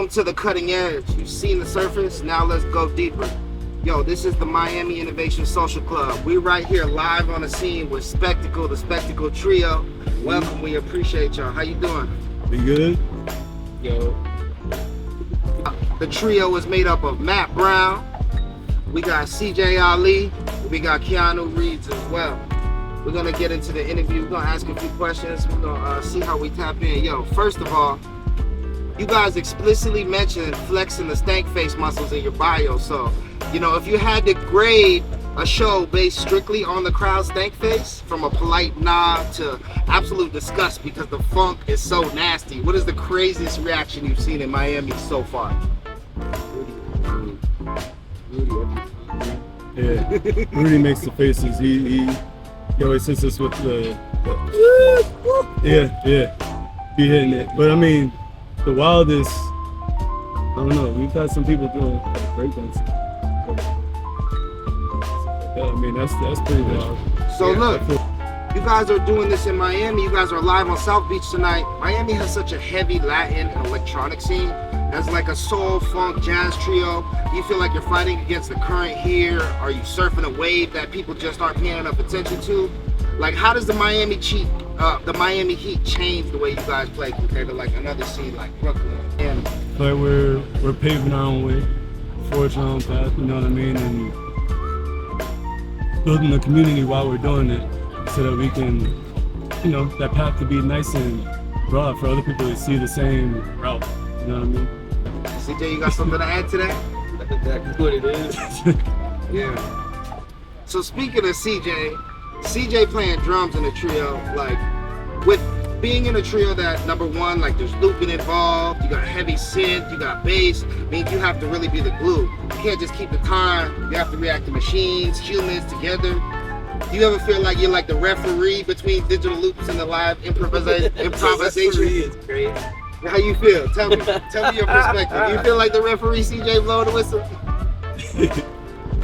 Welcome to the cutting edge. You've seen the surface, now let's go deeper. Yo, this is the Miami Innovation Social Club. We're right here live on the scene with Sp3ctacle, the Sp3ctacle Trio. Welcome, we appreciate y'all. How you doing? Be good? Yo. The trio is made up of Matt Brown, we got CJ Ali, we got Keanu Reeves as well. We're gonna get into the interview, we're gonna ask a few questions, we're gonna see how we tap in. Yo, first of all, you guys explicitly mentioned flexing the stank face muscles in your bio, so, you know, if you had to grade a show based strictly on the crowd stank face, from a polite nod to absolute disgust because the funk is so nasty, what is the craziest reaction you've seen in Miami so far? Yeah, Rudy makes the faces. He always hits us with the yeah, be hitting it. But I mean, the wildest, I don't know, we've had some people doing breakdancing. Yeah, I mean, that's pretty wild. So look, you guys are doing this in Miami. You guys are live on South Beach tonight. Miami has such a heavy Latin and electronic scene. As like a soul, funk, jazz trio, do you feel like you're fighting against the current here? Are you surfing a wave that people just aren't paying enough attention to? Like, how does the Miami Heat change the way you guys play compared to like another scene like Brooklyn? And But we're paving our own way, forging our own path, you know what I mean? And building a community while we're doing it so that we can, you know, that path to be nice and broad for other people to see the same route, you know what I mean? CJ, you got something to add to that? That's exactly what it is. Yeah. So speaking of CJ playing drums in a trio, like with being in a trio that number one, like there's looping involved, you got heavy synth, you got bass, means you have to really be the glue. You can't just keep the time, you have to react to machines, humans together. Do you ever feel like you're like the referee between digital loops and the live improvisation? It's crazy. How you feel? Tell me your perspective. Do you feel like the referee CJ blow the whistle?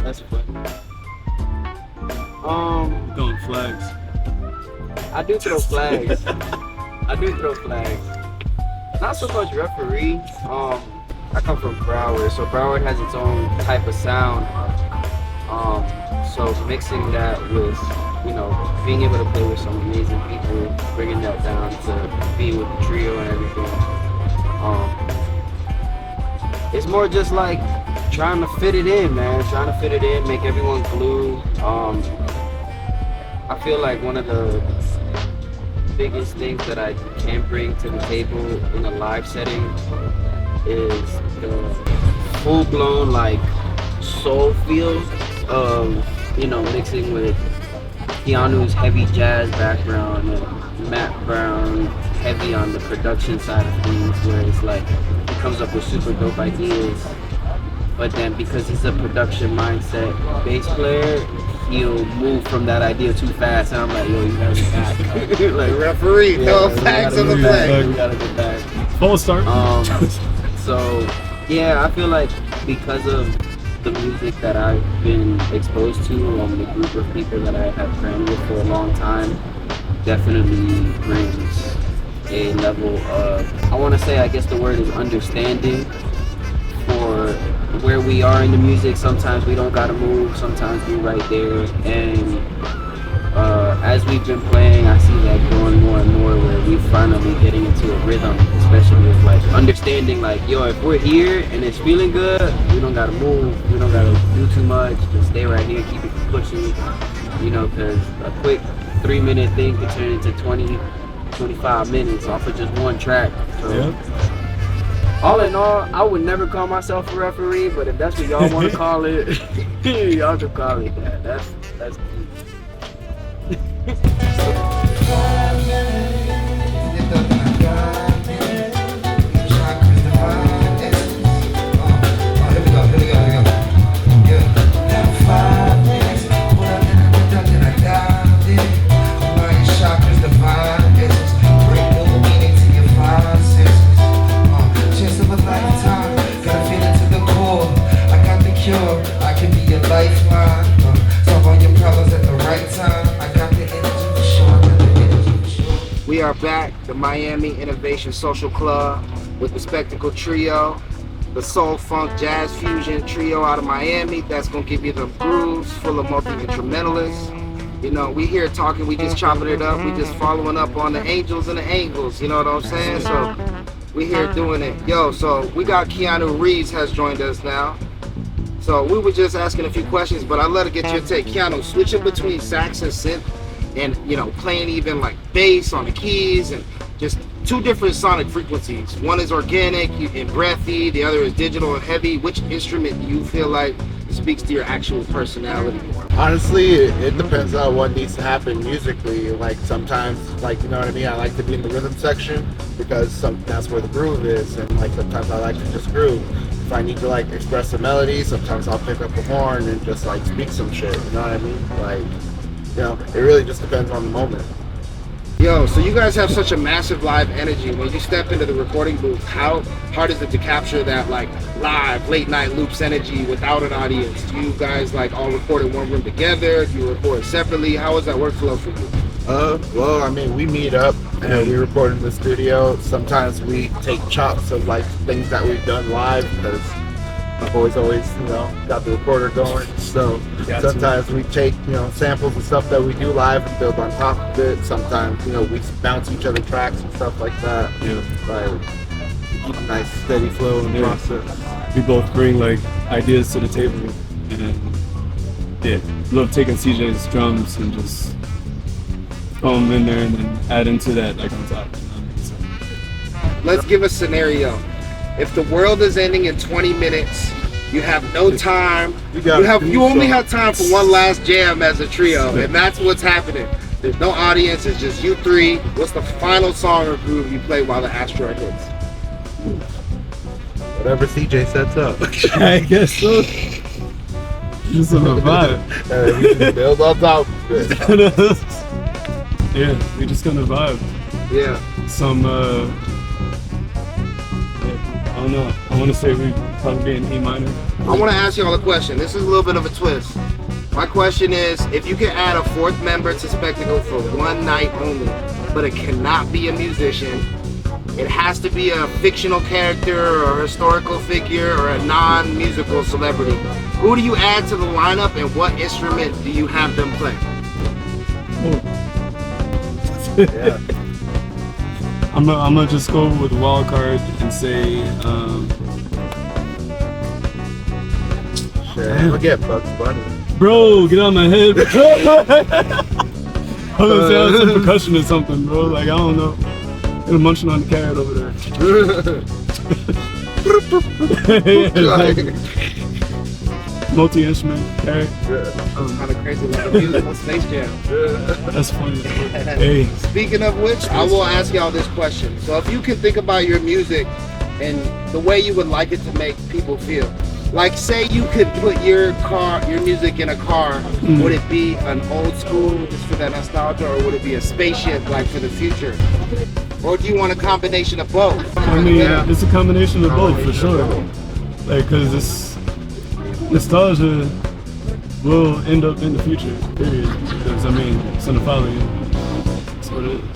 That's fun. Throwing flags. I do throw flags. Not so much referee. I come from Broward, so Broward has its own type of sound. So mixing that with, you know, being able to play with some amazing people, bringing that down to be with the trio and everything. It's more just like trying to fit it in, man. Trying to fit it in, make everyone glue. I feel like one of the biggest things that I can bring to the table in a live setting is the full-blown like soul feel of, you know, mixing with Keanu's heavy jazz background and Matt Brown heavy on the production side of things, where it's like he comes up with super dope ideas, but then because he's a production mindset bass player, he'll move from that idea too fast, and I'm like, yo, you gotta get back. Like referee, no facts on the flag. You gotta get back. Full start. So yeah, I feel like because of the music that I've been exposed to, the group of people that I have trained with for a long time, definitely brings a level of, I want to say, I guess the word is understanding for where we are in the music. Sometimes we don't gotta move, sometimes we're right there, and as we've been playing, I see that growing more and more, where we're finally getting into a rhythm, especially with like understanding like, yo, if we're here and it's feeling good, we don't gotta move, we don't gotta do too much, just stay right here, keep it pushing, you know, because a quick 3-minute thing could turn into 20-25 minutes off of just one track. So Yep. all in all, I would never call myself a referee, but if that's what y'all want to call it, y'all can call it that. That's I can be your lifeline. Solve all your problems at the right time. I got the energy for sure. We are back, the Miami Innovation Social Club. with the Spectacle Trio, the soul funk jazz fusion trio out of Miami. That's gonna give you the grooves full of multi-instrumentalists. You know, we here talking, we just chopping it up, we just following up on the angels and the angles, you know what I'm saying? So we here doing it. Yo, so we got Keanu Reeves has joined us now. So we were just asking a few questions, but I'd let it get your take. Keanu, switching between sax and synth and, you know, playing even like bass on the keys and just two different sonic frequencies. One is organic and breathy, the other is digital and heavy. Which instrument do you feel like speaks to your actual personality more? Honestly, it depends on what needs to happen musically. Like sometimes, like, you know what I mean, I like to be in the rhythm section because that's where the groove is, and like sometimes I like to just groove. If I need to like express a melody, sometimes I'll pick up a horn and just like speak some shit, you know what I mean? Like, you know, it really just depends on the moment. Yo, so you guys have such a massive live energy. When you step into the recording booth, how hard is it to capture that like live late night loops energy without an audience? Do you guys like all record in one room together? Do you record separately? How is that workflow for you? Well, I mean, we meet up and we record in the studio. Sometimes we take chops of like things that we've done live because my boys always, you know, got the recorder going. So sometimes we take, you know, samples and stuff that we do live and build on top of it. Sometimes, you know, we bounce each other tracks and stuff like that. Yeah. Like a nice steady flow in the process. We both bring like ideas to the table, and yeah, love taking CJ's drums and just throw them in there and then add into that like on top. So, Let's give a scenario. If the world is ending in 20 minutes, you have no time. You only have time for one last jam as a trio, and that's what's happening. There's no audience. It's just you three. What's the final song or groove you play while the asteroid hits? Whatever CJ sets up. I guess so. Just on the vibe. We can build on top of it. Yeah, we just gonna vibe. Yeah. Some I don't know. I want to say we probably be in E minor. I want to ask y'all a question. This is a little bit of a twist. My question is, if you could add a fourth member to Spectacle for one night only, but it cannot be a musician, it has to be a fictional character or a historical figure or a non-musical celebrity, who do you add to the lineup and what instrument do you have them play? Yeah. I'm gonna just go with the wild card and say Shit, I'm gonna get Bugs Bunny. bro, get out of my head. I was gonna say I was some percussion or something, bro. Like, I don't know. They're munching on the carrot over there. Multi-instrument carrot. Kind of crazy like music on Space Jam. That's funny. Hey. Speaking of which, I will ask y'all this question. So if you can think about your music and the way you would like it to make people feel, like say you could put your music in a car, would it be an old school just for that nostalgia, or would it be a spaceship like for the future? Or do you want a combination of both? I mean, it's a combination of both for sure. Like, cause this nostalgia will end up in the future, period. Because I mean, it's gonna follow you. That's what it is.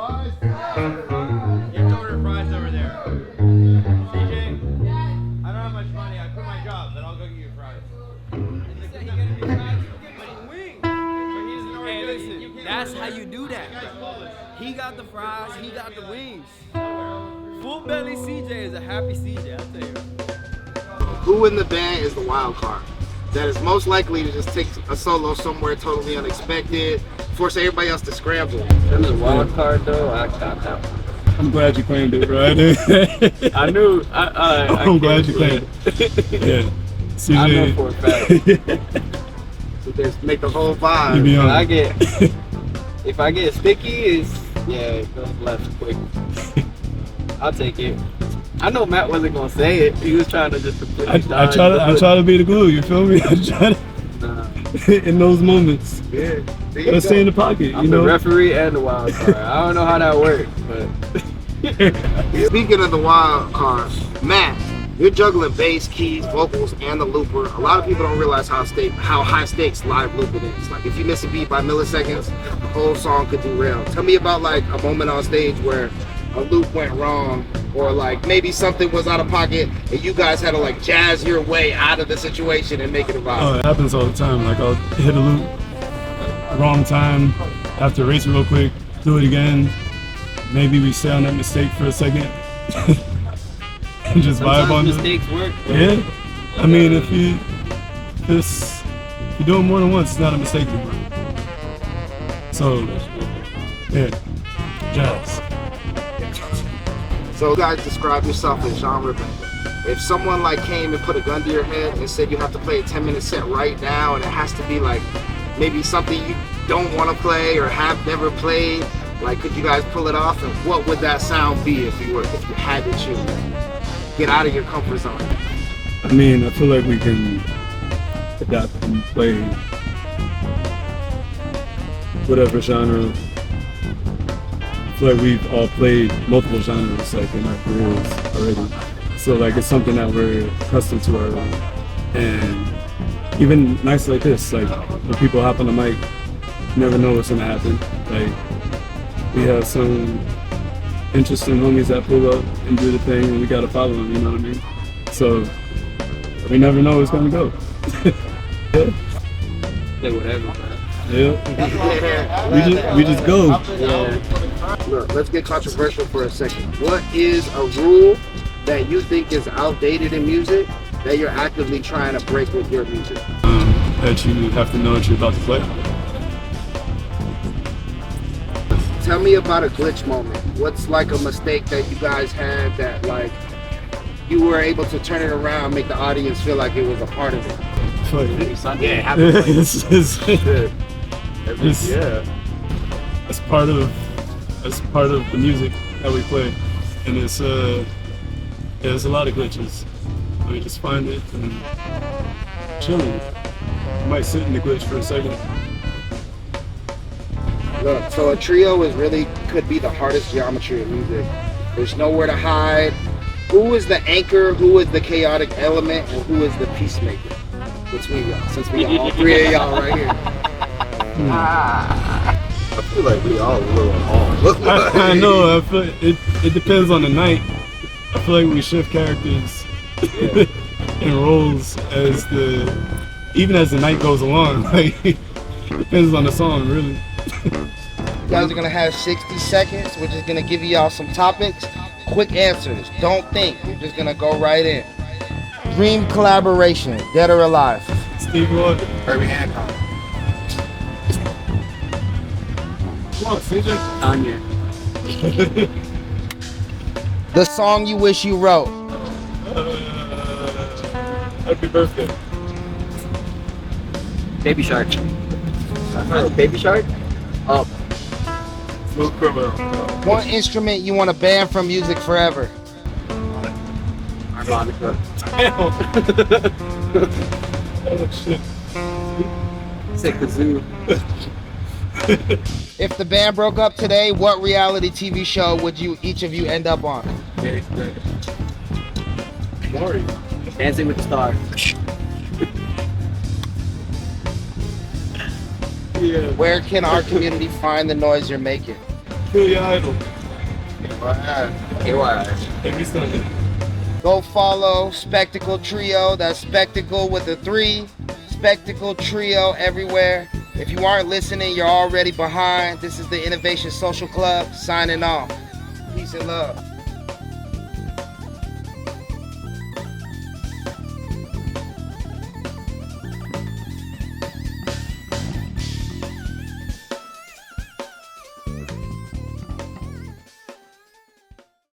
have to order fries over there. CJ, I don't have much money. I quit my job, but I'll go get you fries. Hey, listen, that's how you do that. He got the fries, he got the wings. Full belly CJ is a happy CJ, I'll tell you. Who in the band is the wild card? That is most likely to just take a solo somewhere totally unexpected, force everybody else to scramble. That was a wild card though. I got that one. I'm glad you claimed it, bro. I knew. I'm glad you claimed it. Yeah. CJ. I know for a fact. So just make the whole You vibe. be on. If I get sticky, it goes left quick. I'll take it. I know Matt wasn't gonna say it. He was trying to just completely I try to be the glue. You feel me? I try to, in those moments. Yeah. Gotta stay in the pocket. I'm you know. the referee and the wild card. I don't know how that works, but Speaking of the wild card, Matt, you're juggling bass, keys, vocals, and the looper. A lot of people don't realize how high stakes live looping is. Like if you miss a beat by milliseconds, the whole song could derail. Tell me about like a moment on stage where a loop went wrong, or like maybe something was out of pocket and you guys had to like jazz your way out of the situation and make it a vibe. Oh, it happens all the time. Like I'll hit a loop, wrong time, have to erase it real quick, do it again. Maybe we stay on that mistake for a second. And just vibe on it. mistakes work. Yeah. I mean, if you do it more than once, it's not a mistake anymore. So, yeah, jazz. So you guys describe yourself in genre band. If someone like came and put a gun to your head and said you have to play a 10-minute set right now and it has to be like maybe something you don't want to play or have never played, like could you guys pull it off, and what would that sound be if you had to choose? Get out of your comfort zone. I mean, I feel like we can adapt and play whatever genre. I feel like we've all played multiple genres like in our careers already. So like it's something that we're accustomed to already. And even nights like this, like when people hop on the mic, you never know what's gonna happen. Like we have some interesting homies that pull up and do the thing and we gotta follow them, you know what I mean? So we never know where it's gonna go. Yeah. Say whatever, man. Yeah. We just go. Yeah. Look, let's get controversial for a second. What is a rule that you think is outdated in music that you're actively trying to break with your music? That you have to know what you're about to play. Tell me about a glitch moment. What's like a mistake that you guys had that like you were able to turn it around, make the audience feel like it was a part of it? Yeah, It's part of the music that we play, and it's there's a lot of glitches. We just find it and chilling. You might sit in the glitch for a second. Look, so a trio could be the hardest geometry of music. There's nowhere to hide. Who is the anchor? Who is the chaotic element? And who is the peacemaker between y'all? Since we got all three of y'all right here. I feel like we all a little off. I know. I feel it depends on the night. I feel like we shift characters and roles even as the night goes along. Like it depends on the song, really. You guys are gonna have 60 seconds. We're just gonna give y'all some topics. Quick answers. Don't think. We're just gonna go right in. Dream collaboration, dead or alive? Steve Wonder. Herbie Hancock. Come on, CJ. Anya. The song you wish you wrote. Happy birthday. Baby Shark. Baby Shark? Up. Smooth Criminal. One instrument you want to ban from music forever. Harmonica. Oh shit. Say kazoo. If the band broke up today, what reality TV show would each of you end up on? Maury. Dancing with the Stars. Yeah. Where can our community find the noise you're making? Feel your idol. KY. Every Sunday. Go follow Spectacle Trio. That's Spectacle with a 3. Spectacle Trio everywhere. If you aren't listening, you're already behind. This is the Innovation Social Club signing off. Peace and love.